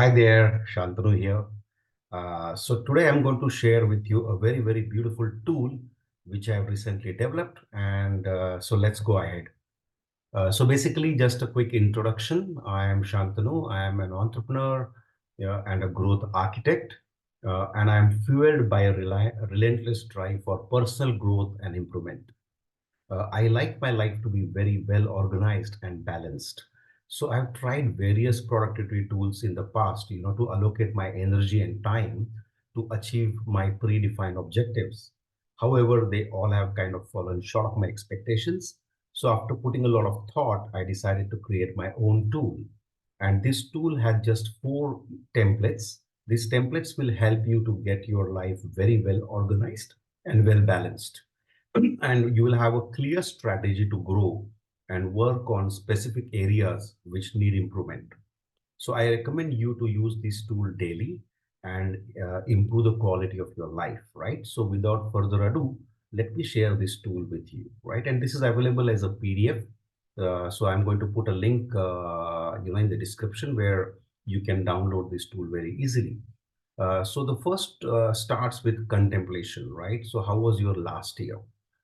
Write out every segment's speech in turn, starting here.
Hi there, Shantanu here. So today I'm going to share with you a very, very beautiful tool which I have recently developed. And so let's go ahead. So basically, just a quick introduction. I am Shantanu. I am an entrepreneur, yeah, and a growth architect. And I am fueled by a relentless drive for personal growth and improvement. I like my life to be very well organized and balanced. So I've tried various productivity tools in the past, to allocate my energy and time to achieve my predefined objectives. However, they all have kind of fallen short of my expectations. So after putting a lot of thought, I decided to create my own tool. And this tool has just 4 templates. These templates will help you to get your life very well organized and well balanced, and you will have a clear strategy to grow and work on specific areas which need improvement. So I recommend you to use this tool daily and improve the quality of your life, right? So without further ado, let me share this tool with you, right? And this is available as a PDF. So I'm going to put a link, in the description where you can download this tool very easily. So the first starts with contemplation, right? So how was your last year?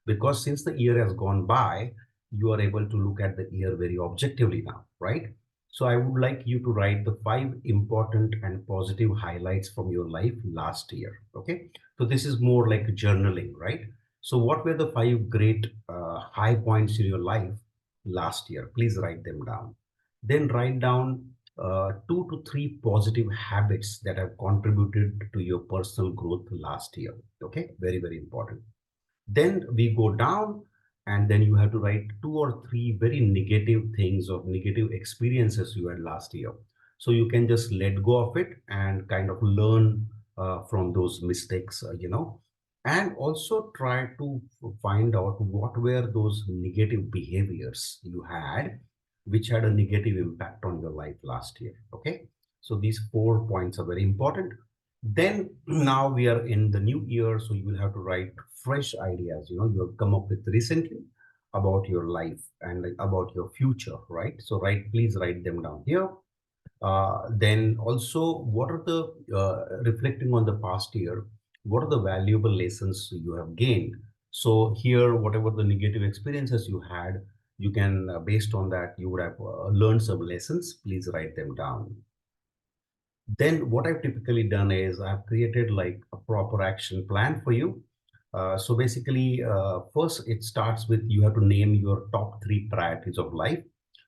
Because since the year has gone by, you are able to look at the year very objectively now, right? So I would like you to write the 5 important and positive highlights from your life last year, okay? So this is more like journaling, right? So what were the 5 great high points in your life last year? Please write them down. Then write down 2 to 3 positive habits that have contributed to your personal growth last year. Okay, very, very important. Then we go down, and then you have to write 2 or 3 very negative things or negative experiences you had last year. So you can just let go of it and kind of learn from those mistakes, and also try to find out what were those negative behaviors you had which had a negative impact on your life last year. Okay, so these 4 points are very important. Then now we are in the new year, so you will have to write fresh ideas, you have come up with recently about your life and about your future, right? So please write them down here. Then also, what are the reflecting on the past year, what are the valuable lessons you have gained? So here, whatever the negative experiences you had, you can, based on that, you would have learned some lessons. Please write them down. Then what I've typically done is I've created like a proper action plan for you. So basically, first it starts with you have to name your top 3 priorities of life.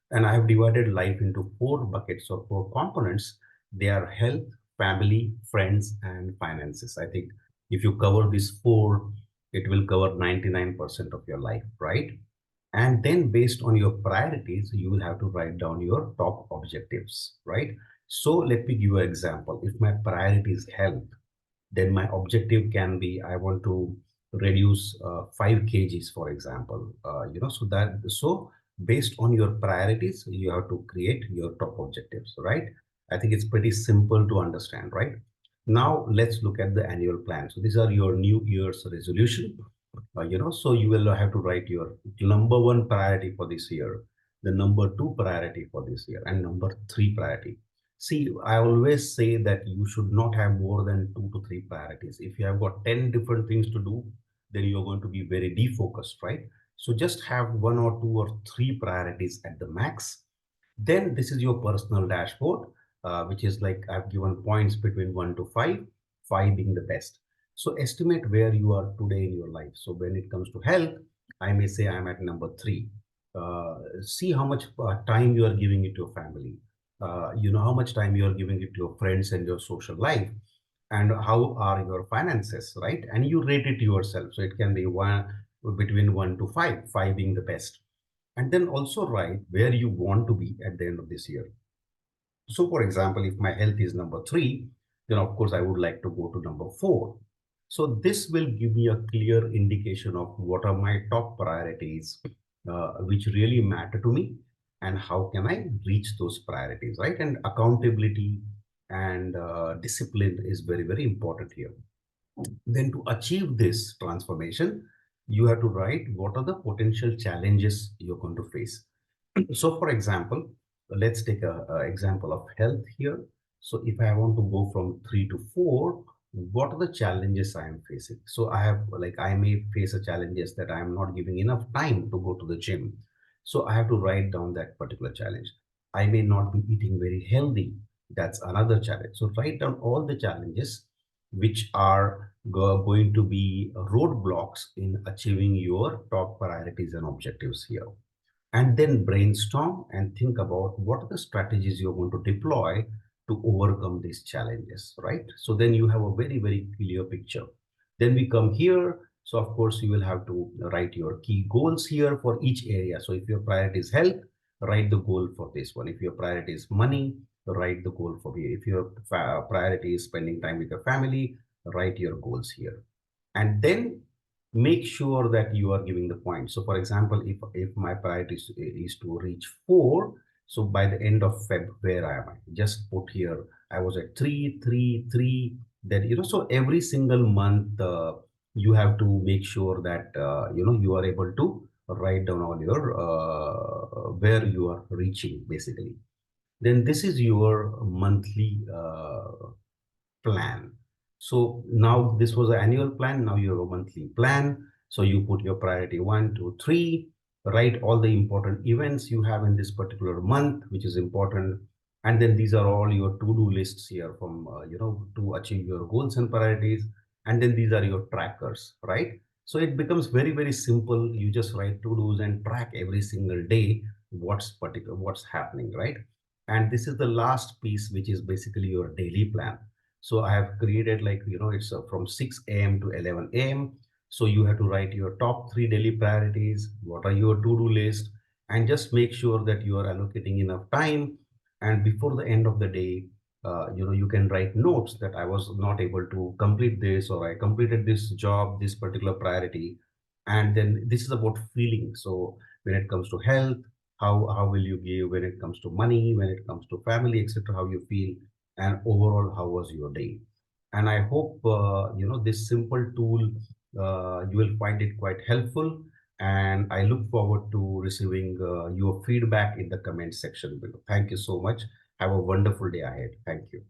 And I have divided life into 4 buckets or 4 components. They are health, family, friends, and finances. I think if you cover these 4, it will cover 99% of your life, right? And then based on your priorities, you will have to write down your top objectives, right? So let me give you an example. If my priority is health, then my objective can be I want to reduce 5 kgs, for example. So based on your priorities, you have to create your top objectives, right? I think it's pretty simple to understand, right? Now let's look at the annual plan. So these are your New Year's resolution. So you will have to write your number 1 priority for this year, the number 2 priority for this year, and number 3 priority. See, I always say that you should not have more than 2 to 3 priorities. If you have got 10 different things to do, then you're going to be very defocused, right? So just have 1 or 2 or 3 priorities at the max. Then this is your personal dashboard, which is like I've given points between 1 to 5, 5 being the best. So estimate where you are today in your life. So when it comes to health, I may say I'm at number 3. See how much time you are giving it to your family. How much time you are giving it to your friends and your social life, and how are your finances, right? And you rate it yourself. So it can be between 1 to 5, 5 being the best. And then also write where you want to be at the end of this year. So for example, if my health is number 3, then of course I would like to go to number 4. So this will give me a clear indication of what are my top priorities, which really matter to me, and how can I reach those priorities, right? And accountability and discipline is very, very important here. Then to achieve this transformation, you have to write what are the potential challenges you're going to face. So for example, let's take a example of health here. So if I want to go from 3 to 4, what are the challenges I am facing? So I have, like, I may face a challenges that I am not giving enough time to go to the gym. So I have to write down that particular challenge. I may not be eating very healthy. That's another challenge. So write down all the challenges which are going to be roadblocks in achieving your top priorities and objectives here, and then brainstorm and think about what are the strategies you're going to deploy to overcome these challenges, right? So then you have a very, very clear picture. Then we come here. So of course, you will have to write your key goals here for each area. So if your priority is health, write the goal for this one. If your priority is money, write the goal for here. If your priority is spending time with your family, write your goals here. And then make sure that you are giving the point. So for example, if my priority is to reach 4, so by the end of Feb, where am I? Just put here, I was at 3, 3, 3. Then, so every single month, you have to make sure that, you are able to write down all your, where you are reaching basically. Then this is your monthly plan. So now this was an annual plan. Now you have a monthly plan. So you put your priority 1, 2, 3, write all the important events you have in this particular month, which is important. And then these are all your to-do lists here from, to achieve your goals and priorities. And then these are your trackers, right? So it becomes very, very simple. You just write to-dos and track every single day what's happening, right? And this is the last piece, which is basically your daily plan. So I have created, like, it's from 6 a.m. to 11 a.m. So you have to write your top 3 daily priorities, what are your to-do list, and just make sure that you are allocating enough time. And before the end of the day, you can write notes that I was not able to complete this, or I completed this job, this particular priority. And then this is about feeling. So when it comes to health, how will you give? When it comes to money, when it comes to family, etc., how you feel, and overall how was your day. And I hope this simple tool, you will find it quite helpful, and I look forward to receiving your feedback in the comment section below. Thank you so much. Have a wonderful day ahead. Thank you.